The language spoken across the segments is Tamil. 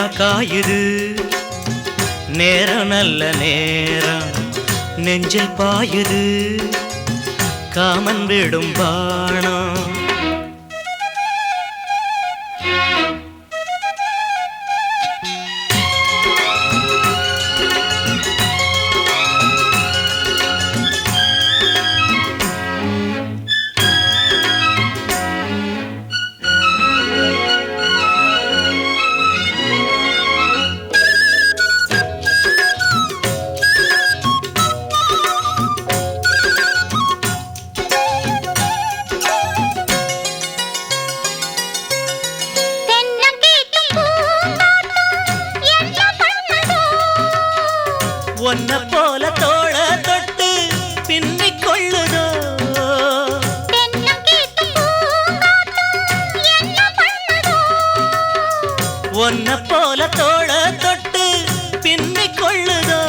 நிலா காயுது நேரம் நல்ல நேரம் நெஞ்சில் பாயுது காமன் விடும் பாணம் ஒன்ன போல தோள தொட்டு பின்னிக் கொள்ளுதோ ஒன்ன போல தோள தொட்டு பின்னிக் கொள்ளுதோ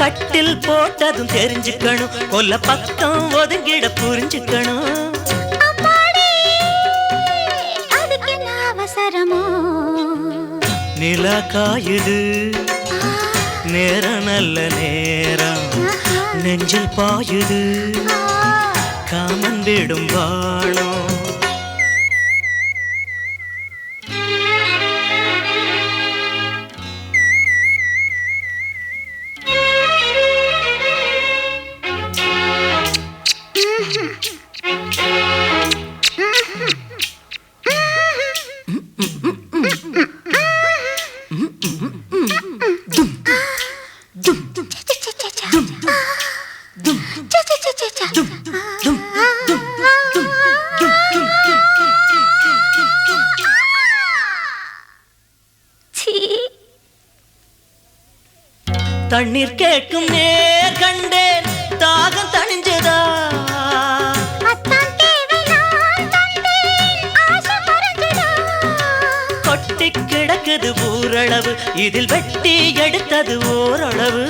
கட்டில் போட்டதும் தெரிஞ்சுக்கணும் கொல்ல பக்கம் ஒதுங்கிட புரிஞ்சுக்கணும் நிலா காயுது நேரம் நல்ல நேரம் நெஞ்சில் பாயுது காமன் விடும் வாழம் தண்ணீர் கேட்கும் நேர் கண்டேன் தாகம் தணிஞ்சதா கொட்டி கிடக்குது ஊரளவு இதில் வெட்டி எடுத்தது ஓரளவு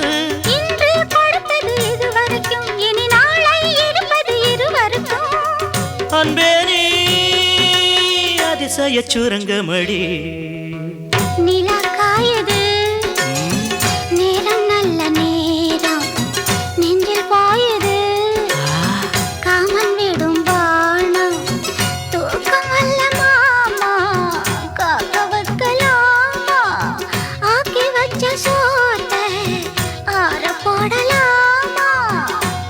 அன்பே நீ அதிசய சுரங்கமடி நிலா காயுது நேரம் நல்ல நேரம் நெஞ்சில் பாயுது காமன் விடும் வாணம் தூக்கம் அல்ல மாமா காக்க வைக்கலாமா ஆக்கி வச்ச சோத்தை ஆற போடலாமா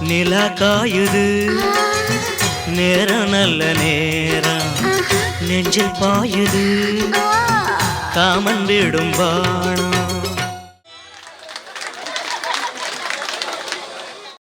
நிலா காயுது நேரம் நல்ல நேரம் நெஞ்சில் பாயுது காமன் விடும் வாணம்